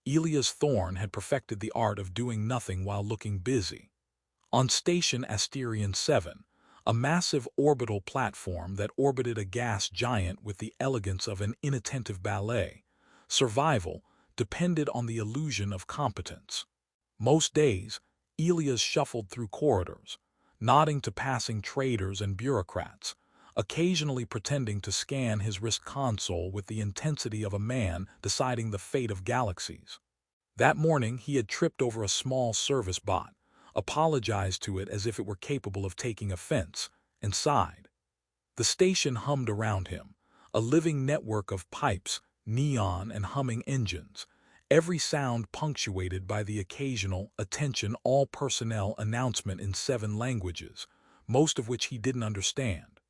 Elias Thorne had perfected the art of doing nothing while looking busy. On Station Asterion 7, a massive orbital platform that orbited a gas giant with the elegance of an inattentive ballet, survival depended on the illusion of competence. Most days, Elias shuffled through corridors, nodding to passing traders and bureaucrats, occasionally pretending to scan his wrist console with the intensity of a man deciding the fate of galaxies. That morning he had tripped over a small service bot, apologized to it as if it were capable of taking offense, and sighed. The station hummed around him, a living network of pipes, neon, and humming engines, every sound punctuated by the occasional "attention all personnel" announcement in 7 languages, most of which he didn't understand.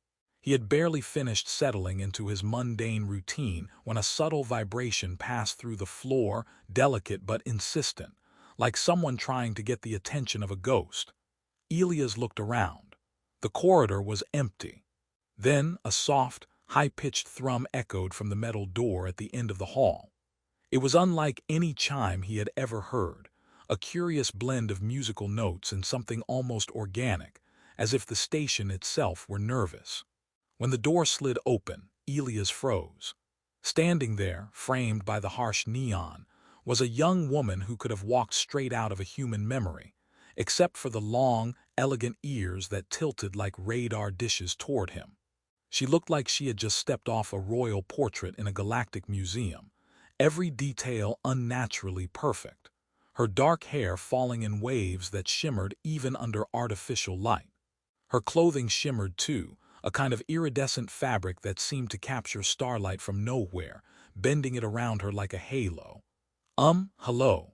He had barely finished settling into his mundane routine when a subtle vibration passed through the floor, delicate but insistent, like someone trying to get the attention of a ghost. Elias looked around. The corridor was empty. Then a soft, high-pitched thrum echoed from the metal door at the end of the hall. It was unlike any chime he had ever heard, a curious blend of musical notes and something almost organic, as if the station itself were nervous. When the door slid open, Elias froze. Standing there, framed by the harsh neon, was a young woman who could have walked straight out of a human memory, except for the long, elegant ears that tilted like radar dishes toward him. She looked like she had just stepped off a royal portrait in a galactic museum, every detail unnaturally perfect, her dark hair falling in waves that shimmered even under artificial light. Her clothing shimmered too, a kind of iridescent fabric that seemed to capture starlight from nowhere, bending it around her like a halo. Hello,"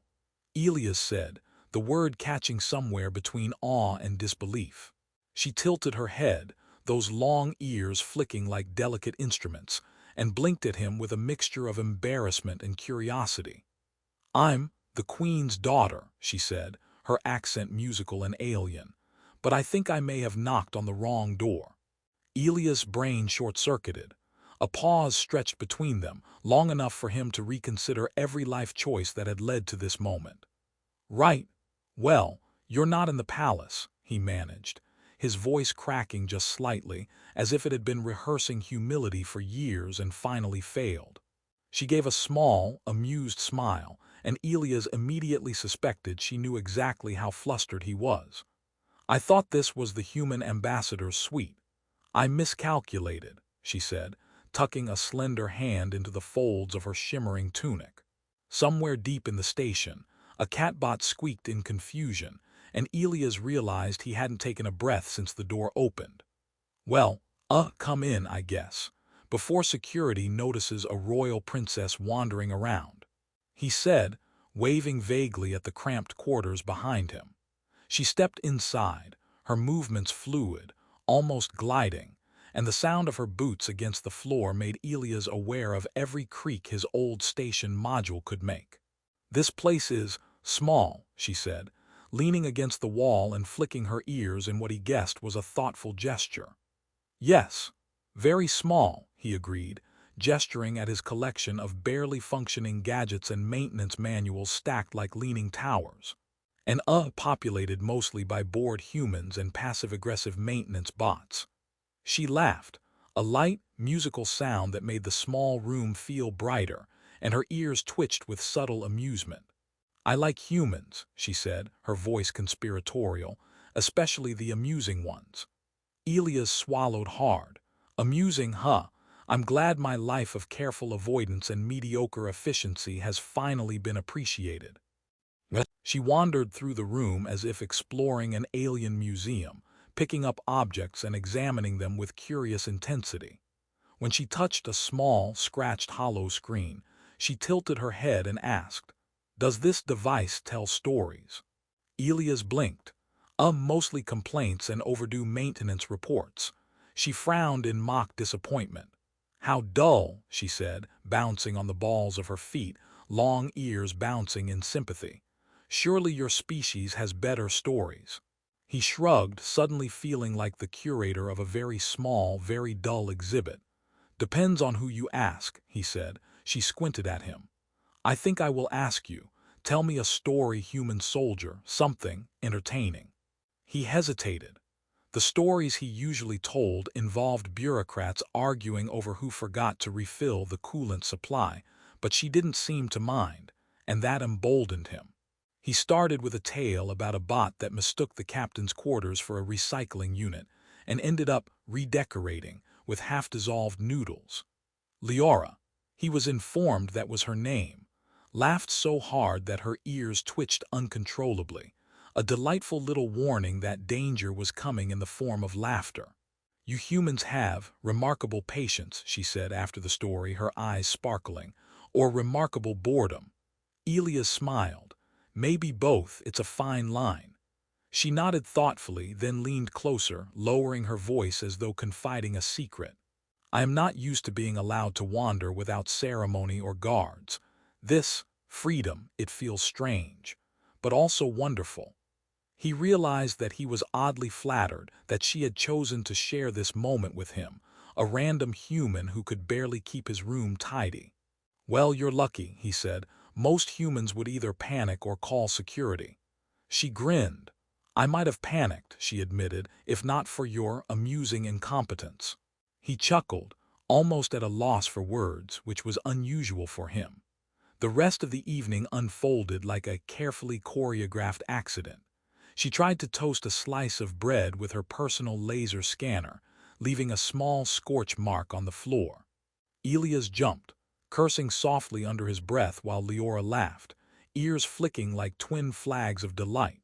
Elias said, the word catching somewhere between awe and disbelief. She tilted her head, those long ears flicking like delicate instruments, and blinked at him with a mixture of embarrassment and curiosity. "I'm the Queen's daughter," she said, her accent musical and alien, "but I think I may have knocked on the wrong door." Elias' brain short-circuited. A pause stretched between them, long enough for him to reconsider every life choice that had led to this moment. "Right. Well, you're not in the palace," he managed, his voice cracking just slightly, as if it had been rehearsing humility for years and finally failed. She gave a small, amused smile, and Elias immediately suspected she knew exactly how flustered he was. "I thought this was the human ambassador's suite. I miscalculated," she said, tucking a slender hand into the folds of her shimmering tunic. Somewhere deep in the station, a catbot squeaked in confusion, and Elias realized he hadn't taken a breath since the door opened. "Well, come in, I guess, before security notices a royal princess wandering around," he said, waving vaguely at the cramped quarters behind him. She stepped inside, her movements fluid, almost gliding, and the sound of her boots against the floor made Elias aware of every creak his old station module could make. "This place is small," she said, leaning against the wall and flicking her ears in what he guessed was a thoughtful gesture. "Yes, very small," he agreed, gesturing at his collection of barely functioning gadgets and maintenance manuals stacked like leaning towers, and populated mostly by bored humans and passive-aggressive maintenance bots. She laughed, a light, musical sound that made the small room feel brighter, and her ears twitched with subtle amusement. "I like humans," she said, her voice conspiratorial, "especially the amusing ones." Elias swallowed hard. "Amusing, huh? I'm glad my life of careful avoidance and mediocre efficiency has finally been appreciated." She wandered through the room as if exploring an alien museum, picking up objects and examining them with curious intensity. When she touched a small, scratched hollow screen, she tilted her head and asked, "Does this device tell stories?" Elias blinked. Mostly complaints and overdue maintenance reports." She frowned in mock disappointment. "How dull," she said, bouncing on the balls of her feet, long ears bouncing in sympathy. "Surely your species has better stories." He shrugged, suddenly feeling like the curator of a very small, very dull exhibit. "Depends on who you ask," he said. She squinted at him. I think I will ask you, tell me a story, human soldier, something entertaining. He hesitated. The stories he usually told involved bureaucrats arguing over who forgot to refill the coolant supply, but she didn't seem to mind, and that emboldened him. He started with a tale about a bot that mistook the captain's quarters for a recycling unit and ended up redecorating with half-dissolved noodles. Leora, he was informed that was her name, laughed so hard that her ears twitched uncontrollably, a delightful little warning that danger was coming in the form of laughter. You humans have remarkable patience, she said after the story, her eyes sparkling, or remarkable boredom. Elias smiled. Maybe both, it's a fine line. She nodded thoughtfully, then leaned closer, lowering her voice as though confiding a secret. I am not used to being allowed to wander without ceremony or guards. This freedom, it feels strange, but also wonderful. He realized that he was oddly flattered that she had chosen to share this moment with him, a random human who could barely keep his room tidy. Well, you're lucky, he said. Most humans would either panic or call security. She grinned. I might have panicked, she admitted, if not for your amusing incompetence. He chuckled, almost at a loss for words, which was unusual for him. The rest of the evening unfolded like a carefully choreographed accident. She tried to toast a slice of bread with her personal laser scanner, leaving a small scorch mark on the floor. Elias jumped, cursing softly under his breath while Leora laughed, ears flicking like twin flags of delight.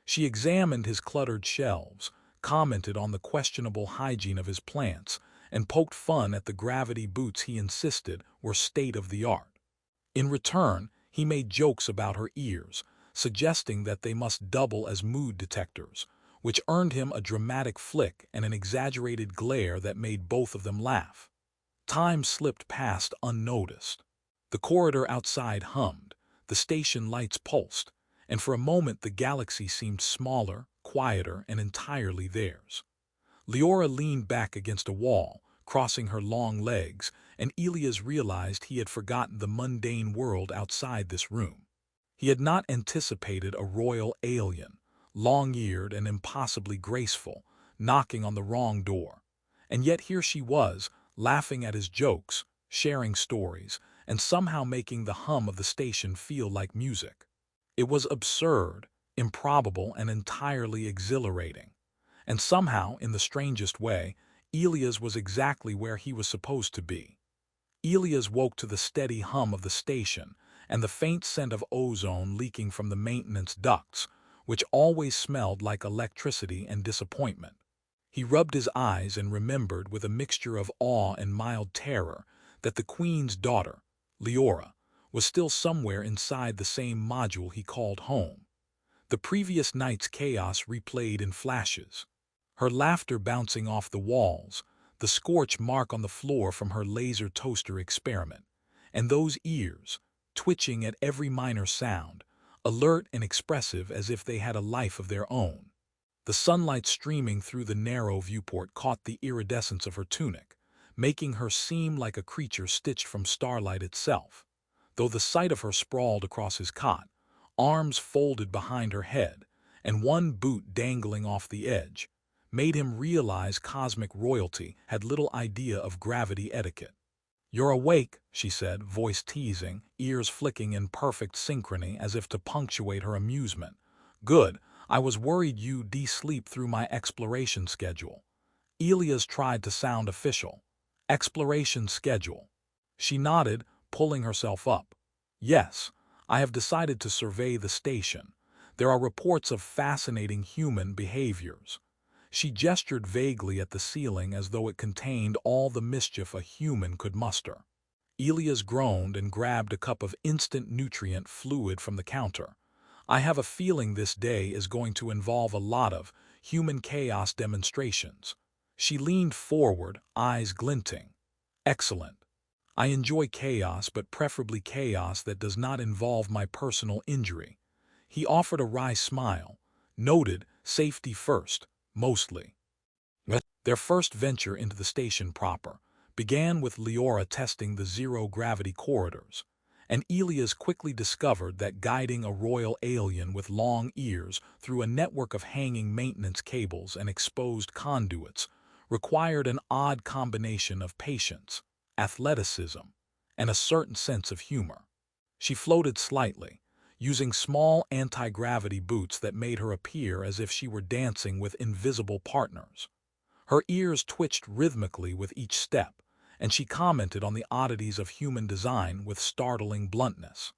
She examined his cluttered shelves, commented on the questionable hygiene of his plants, and poked fun at the gravity boots he insisted were state-of-the-art. In return, he made jokes about her ears, suggesting that they must double as mood detectors, which earned him a dramatic flick and an exaggerated glare that made both of them laugh. Time slipped past unnoticed. The corridor outside hummed, the station lights pulsed, and for a moment the galaxy seemed smaller, quieter, and entirely theirs. Leora leaned back against a wall, crossing her long legs, and Elias realized he had forgotten the mundane world outside this room. He had not anticipated a royal alien, long-eared and impossibly graceful, knocking on the wrong door. And yet here she was, laughing at his jokes, sharing stories, and somehow making the hum of the station feel like music. It was absurd, improbable, and entirely exhilarating. And somehow, in the strangest way, Elias was exactly where he was supposed to be. Elias woke to the steady hum of the station and the faint scent of ozone leaking from the maintenance ducts, which always smelled like electricity and disappointment. He rubbed his eyes and remembered with a mixture of awe and mild terror that the Queen's daughter, Leora, was still somewhere inside the same module he called home. The previous night's chaos replayed in flashes. Her laughter bouncing off the walls, the scorch mark on the floor from her laser toaster experiment, and those ears, twitching at every minor sound, alert and expressive as if they had a life of their own. The sunlight streaming through the narrow viewport caught the iridescence of her tunic, making her seem like a creature stitched from starlight itself, though the sight of her sprawled across his cot, arms folded behind her head, and one boot dangling off the edge, made him realize cosmic royalty had little idea of gravity etiquette. "You're awake," she said, voice teasing, ears flicking in perfect synchrony as if to punctuate her amusement. "Good. I was worried you'd de-sleep through my exploration schedule." Elias tried to sound official. "Exploration schedule." She nodded, pulling herself up. "Yes, I have decided to survey the station. There are reports of fascinating human behaviors." She gestured vaguely at the ceiling as though it contained all the mischief a human could muster. Elias groaned and grabbed a cup of instant nutrient fluid from the counter. "I have a feeling this day is going to involve a lot of human chaos demonstrations." She leaned forward, eyes glinting. "Excellent. I enjoy chaos, but preferably chaos that does not involve my personal injury." He offered a wry smile. Noted, safety first, mostly. Their first venture into the station proper began with Leora testing the zero-gravity corridors, and Elias quickly discovered that guiding a royal alien with long ears through a network of hanging maintenance cables and exposed conduits required an odd combination of patience, athleticism, and a certain sense of humor. She floated slightly, using small anti-gravity boots that made her appear as if she were dancing with invisible partners. Her ears twitched rhythmically with each step, and she commented on the oddities of human design with startling bluntness.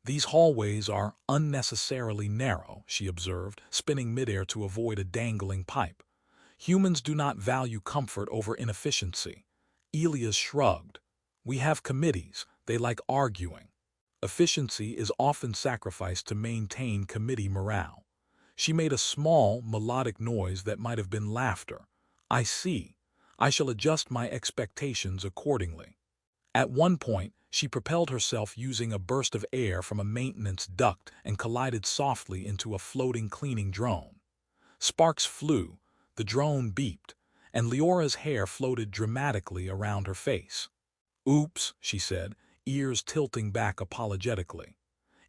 "These hallways are unnecessarily narrow," she observed, spinning midair to avoid a dangling pipe. "Humans do not value comfort over inefficiency." Elias shrugged. "We have committees. They like arguing. Efficiency is often sacrificed to maintain committee morale." She made a small, melodic noise that might have been laughter. "I see. I shall adjust my expectations accordingly." At one point, she propelled herself using a burst of air from a maintenance duct and collided softly into a floating cleaning drone. Sparks flew, the drone beeped, and Leora's hair floated dramatically around her face. "Oops," she said, ears tilting back apologetically.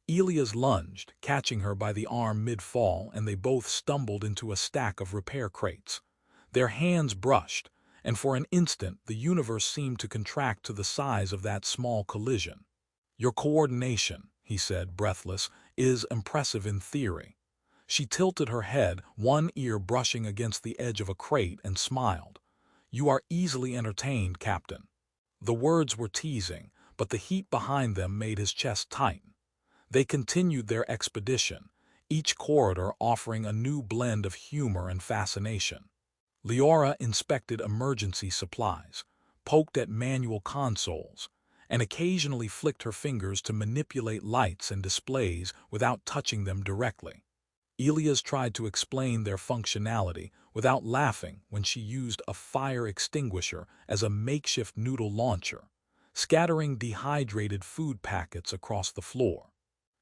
Elias lunged, catching her by the arm mid-fall, and they both stumbled into a stack of repair crates. Their hands brushed, and for an instant the universe seemed to contract to the size of that small collision. "Your coordination," he said, breathless, "is impressive in theory." She tilted her head, one ear brushing against the edge of a crate, and smiled. "You are easily entertained, Captain." The words were teasing, but the heat behind them made his chest tighten. They continued their expedition, each corridor offering a new blend of humor and fascination. Leora inspected emergency supplies, poked at manual consoles, and occasionally flicked her fingers to manipulate lights and displays without touching them directly. Elias tried to explain their functionality without laughing when she used a fire extinguisher as a makeshift noodle launcher, scattering dehydrated food packets across the floor.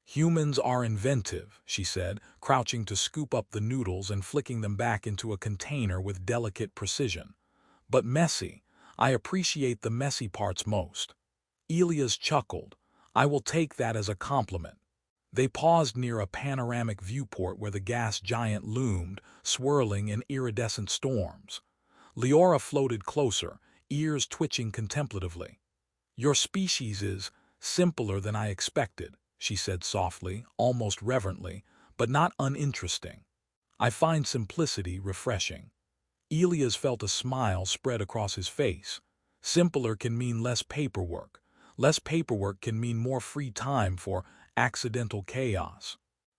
"Humans are inventive," she said, crouching to scoop up the noodles and flicking them back into a container with delicate precision. "But messy. I appreciate the messy parts most." Elias chuckled. "I will take that as a compliment." They paused near a panoramic viewport where the gas giant loomed, swirling in iridescent storms. Leora floated closer, ears twitching contemplatively. "Your species is simpler than I expected," she said softly, almost reverently, "but not uninteresting. I find simplicity refreshing." Elias felt a smile spread across his face. Simpler can mean less paperwork. Less paperwork can mean more free time for accidental chaos.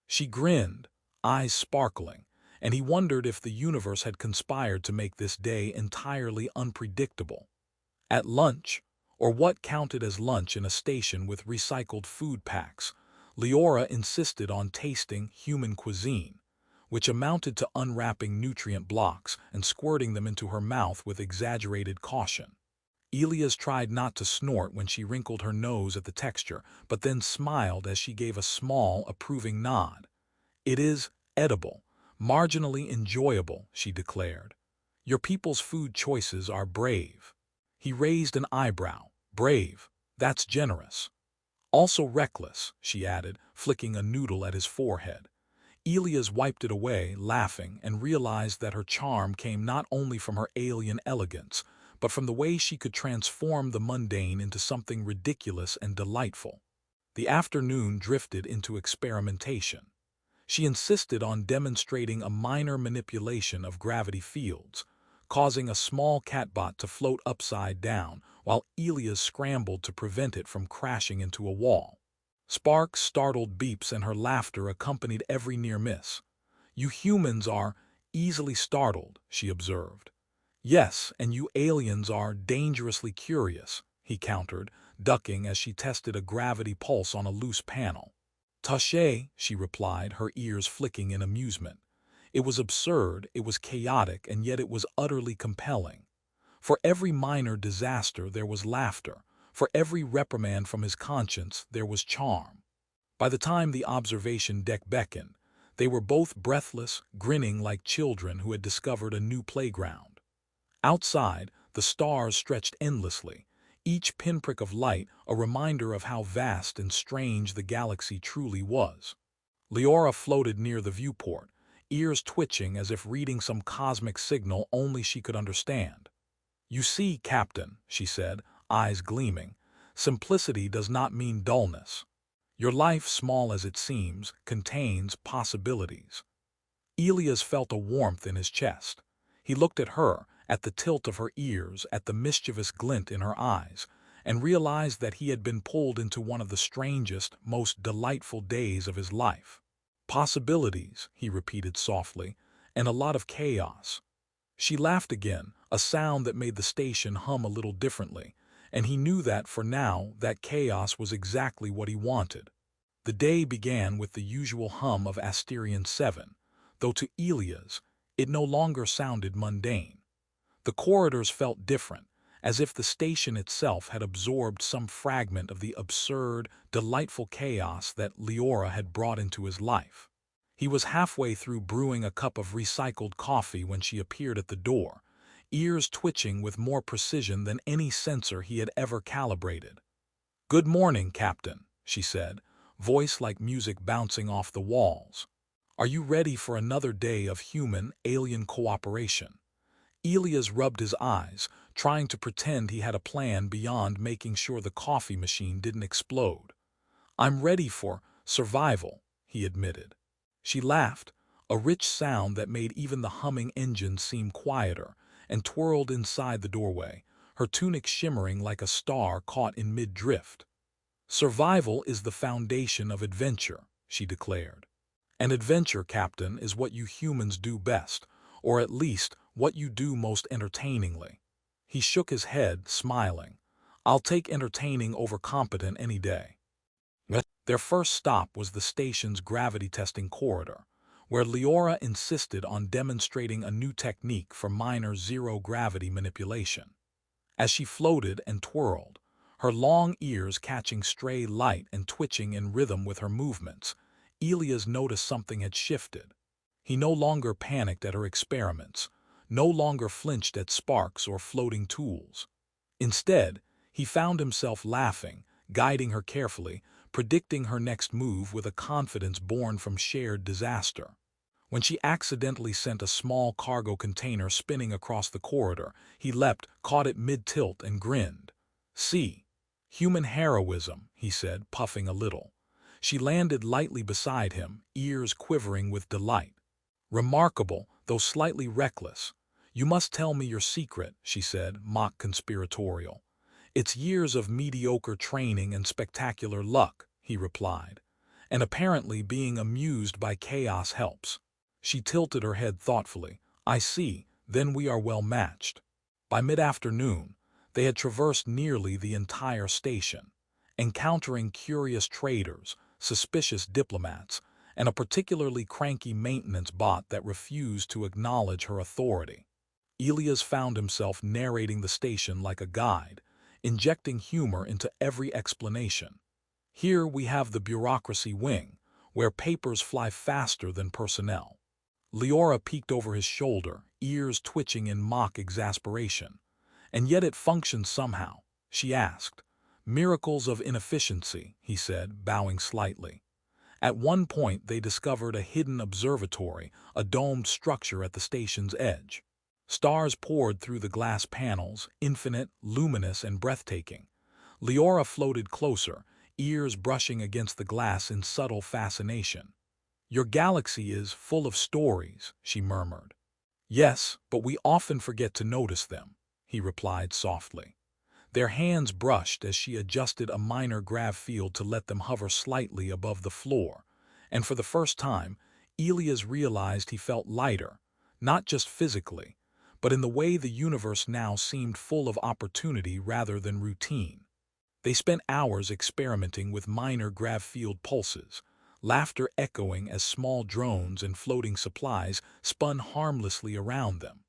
She grinned, eyes sparkling, and he wondered if the universe had conspired to make this day entirely unpredictable. At lunch, or what counted as lunch in a station with recycled food packs, Leora insisted on tasting human cuisine, which amounted to unwrapping nutrient blocks and squirting them into her mouth with exaggerated caution. Elias tried not to snort when she wrinkled her nose at the texture, but then smiled as she gave a small, approving nod. "It is edible, marginally enjoyable," she declared. "Your people's food choices are brave." He raised an eyebrow. "Brave, that's generous." "Also reckless," she added, flicking a noodle at his forehead. Elias wiped it away, laughing, and realized that her charm came not only from her alien elegance, but from the way she could transform the mundane into something ridiculous and delightful. The afternoon drifted into experimentation. She insisted on demonstrating a minor manipulation of gravity fields, causing a small catbot to float upside down while Elias scrambled to prevent it from crashing into a wall. Sparks, startled beeps, and her laughter accompanied every near miss. "You humans are easily startled," she observed. "Yes, and you aliens are dangerously curious," he countered, ducking as she tested a gravity pulse on a loose panel. "Touché," she replied, her ears flicking in amusement. It was absurd, it was chaotic, and yet it was utterly compelling. For every minor disaster there was laughter. For every reprimand from his conscience there was charm. By the time the observation deck beckoned, they were both breathless, grinning like children who had discovered a new playground. Outside, the stars stretched endlessly, each pinprick of light a reminder of how vast and strange the galaxy truly was. Leora floated near the viewport, ears twitching as if reading some cosmic signal only she could understand. "You see, Captain," she said, eyes gleaming, "simplicity does not mean dullness. Your life, small as it seems, contains possibilities." Elias felt a warmth in his chest. He looked at her, at the tilt of her ears, at the mischievous glint in her eyes, and realized that he had been pulled into one of the strangest, most delightful days of his life. "Possibilities," he repeated softly, "and a lot of chaos." She laughed again, a sound that made the station hum a little differently, and he knew that, for now, that chaos was exactly what he wanted. The day began with the usual hum of Asterion 7, though to Elias it no longer sounded mundane. The corridors felt different, as if the station itself had absorbed some fragment of the absurd, delightful chaos that Leora had brought into his life. He was halfway through brewing a cup of recycled coffee when she appeared at the door, ears twitching with more precision than any sensor he had ever calibrated. "Good morning, Captain," she said, voice like music bouncing off the walls. "Are you ready for another day of human-alien cooperation?" Elias rubbed his eyes, trying to pretend he had a plan beyond making sure the coffee machine didn't explode. "I'm ready for survival," he admitted. She laughed, a rich sound that made even the humming engine seem quieter, and twirled inside the doorway, her tunic shimmering like a star caught in mid-drift. "Survival is the foundation of adventure," she declared. "And adventure, Captain, is what you humans do best, or at least what you do most entertainingly." He shook his head, smiling. "I'll take entertaining over competent any day." Their first stop was the station's gravity-testing corridor, where Leora insisted on demonstrating a new technique for minor zero-gravity manipulation. As she floated and twirled, her long ears catching stray light and twitching in rhythm with her movements, Elias noticed something had shifted. He no longer panicked at her experiments, no longer flinched at sparks or floating tools. Instead, he found himself laughing, guiding her carefully, predicting her next move with a confidence born from shared disaster. When she accidentally sent a small cargo container spinning across the corridor, he leapt, caught it mid-tilt, and grinned. "See, human heroism," he said, puffing a little. She landed lightly beside him, ears quivering with delight. "Remarkable, though slightly reckless. You must tell me your secret," she said, mock conspiratorial. "It's years of mediocre training and spectacular luck," he replied. "And apparently being amused by chaos helps." She tilted her head thoughtfully. "I see, then we are well matched." By mid-afternoon, they had traversed nearly the entire station, encountering curious traders, suspicious diplomats, and a particularly cranky maintenance bot that refused to acknowledge her authority. Elias found himself narrating the station like a guide, injecting humor into every explanation. "Here we have the bureaucracy wing, where papers fly faster than personnel." Leora peeked over his shoulder, ears twitching in mock exasperation. "And yet it functions somehow," she asked. "Miracles of inefficiency," he said, bowing slightly. At one point they discovered a hidden observatory, a domed structure at the station's edge. Stars poured through the glass panels, infinite, luminous, and breathtaking. Leora floated closer, ears brushing against the glass in subtle fascination. "Your galaxy is full of stories," she murmured. "Yes, but we often forget to notice them," he replied softly. Their hands brushed as she adjusted a minor grav field to let them hover slightly above the floor, and for the first time, Elias realized he felt lighter, not just physically, but in the way the universe now seemed full of opportunity rather than routine. They spent hours experimenting with minor grav field pulses, laughter echoing as small drones and floating supplies spun harmlessly around them.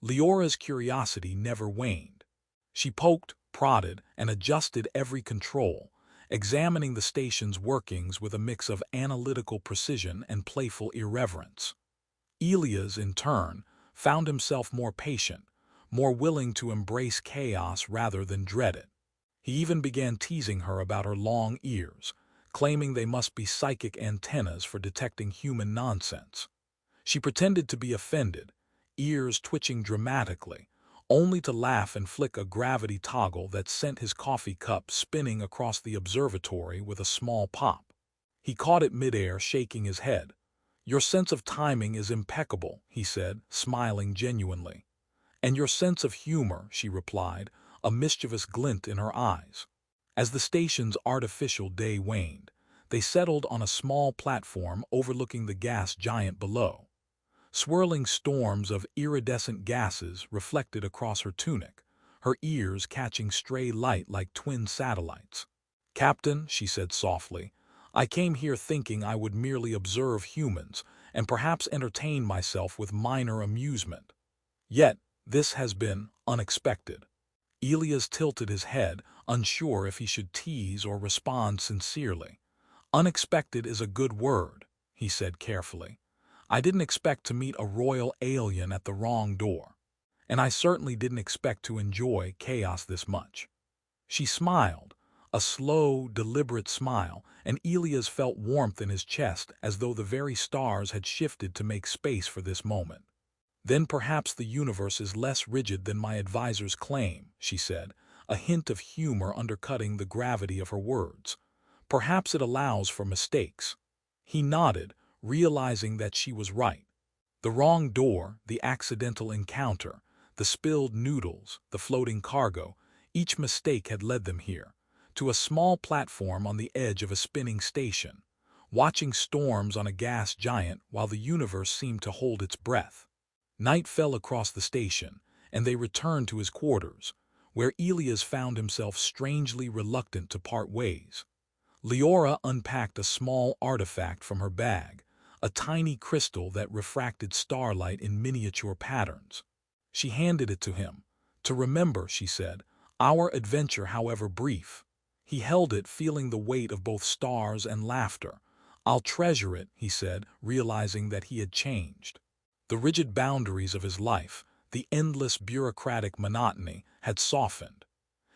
Leora's curiosity never waned. She poked, prodded, and adjusted every control, examining the station's workings with a mix of analytical precision and playful irreverence. Elias, in turn, found himself more patient, more willing to embrace chaos rather than dread it. He even began teasing her about her long ears, claiming they must be psychic antennas for detecting human nonsense. She pretended to be offended, ears twitching dramatically, only to laugh and flick a gravity toggle that sent his coffee cup spinning across the observatory with a small pop. He caught it midair, shaking his head. "Your sense of timing is impeccable," he said, smiling genuinely. "And your sense of humor," she replied, a mischievous glint in her eyes. As the station's artificial day waned, they settled on a small platform overlooking the gas giant below. Swirling storms of iridescent gases reflected across her tunic, her ears catching stray light like twin satellites. "Captain," she said softly, "I came here thinking I would merely observe humans and perhaps entertain myself with minor amusement. Yet, this has been unexpected." Elias tilted his head, unsure if he should tease or respond sincerely. "Unexpected is a good word," he said carefully. "I didn't expect to meet a royal alien at the wrong door. And I certainly didn't expect to enjoy chaos this much." She smiled, a slow, deliberate smile, and Elias felt warmth in his chest as though the very stars had shifted to make space for this moment. "Then perhaps the universe is less rigid than my advisors claim," she said, a hint of humor undercutting the gravity of her words. "Perhaps it allows for mistakes." He nodded, realizing that she was right. The wrong door, the accidental encounter, the spilled noodles, the floating cargo, each mistake had led them here, to a small platform on the edge of a spinning station, watching storms on a gas giant while the universe seemed to hold its breath. Night fell across the station, and they returned to his quarters, where Elias found himself strangely reluctant to part ways. Leora unpacked a small artifact from her bag, a tiny crystal that refracted starlight in miniature patterns. She handed it to him. "To remember," she said, "our adventure, however brief." He held it, feeling the weight of both stars and laughter. "I'll treasure it," he said, realizing that he had changed. The rigid boundaries of his life, the endless bureaucratic monotony, had softened.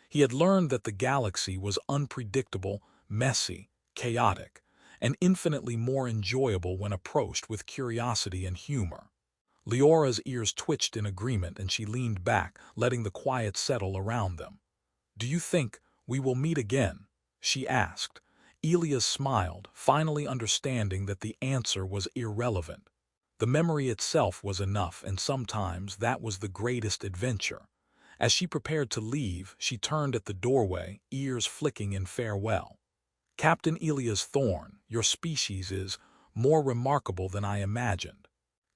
He had learned that the galaxy was unpredictable, messy, chaotic, and infinitely more enjoyable when approached with curiosity and humor. Leora's ears twitched in agreement and she leaned back, letting the quiet settle around them. "Do you think we will meet again?" she asked. Elias smiled, finally understanding that the answer was irrelevant. The memory itself was enough, and sometimes that was the greatest adventure. As she prepared to leave, she turned at the doorway, ears flicking in farewell. "Captain Elias Thorne, your species is more remarkable than I imagined.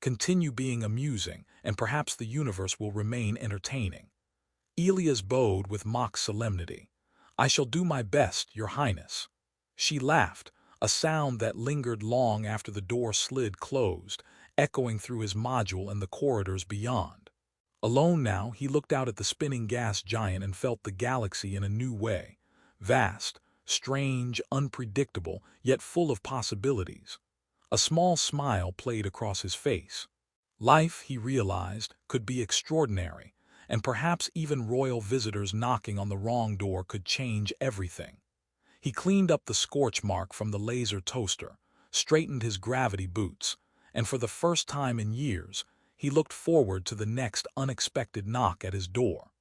Continue being amusing, and perhaps the universe will remain entertaining." Elias bowed with mock solemnity. "I shall do my best, Your Highness." She laughed, a sound that lingered long after the door slid closed, echoing through his module and the corridors beyond. Alone now, he looked out at the spinning gas giant and felt the galaxy in a new way. Vast, strange, unpredictable, yet full of possibilities. A small smile played across his face. Life, he realized, could be extraordinary, and perhaps even royal visitors knocking on the wrong door could change everything. He cleaned up the scorch mark from the laser toaster, straightened his gravity boots, and for the first time in years, he looked forward to the next unexpected knock at his door.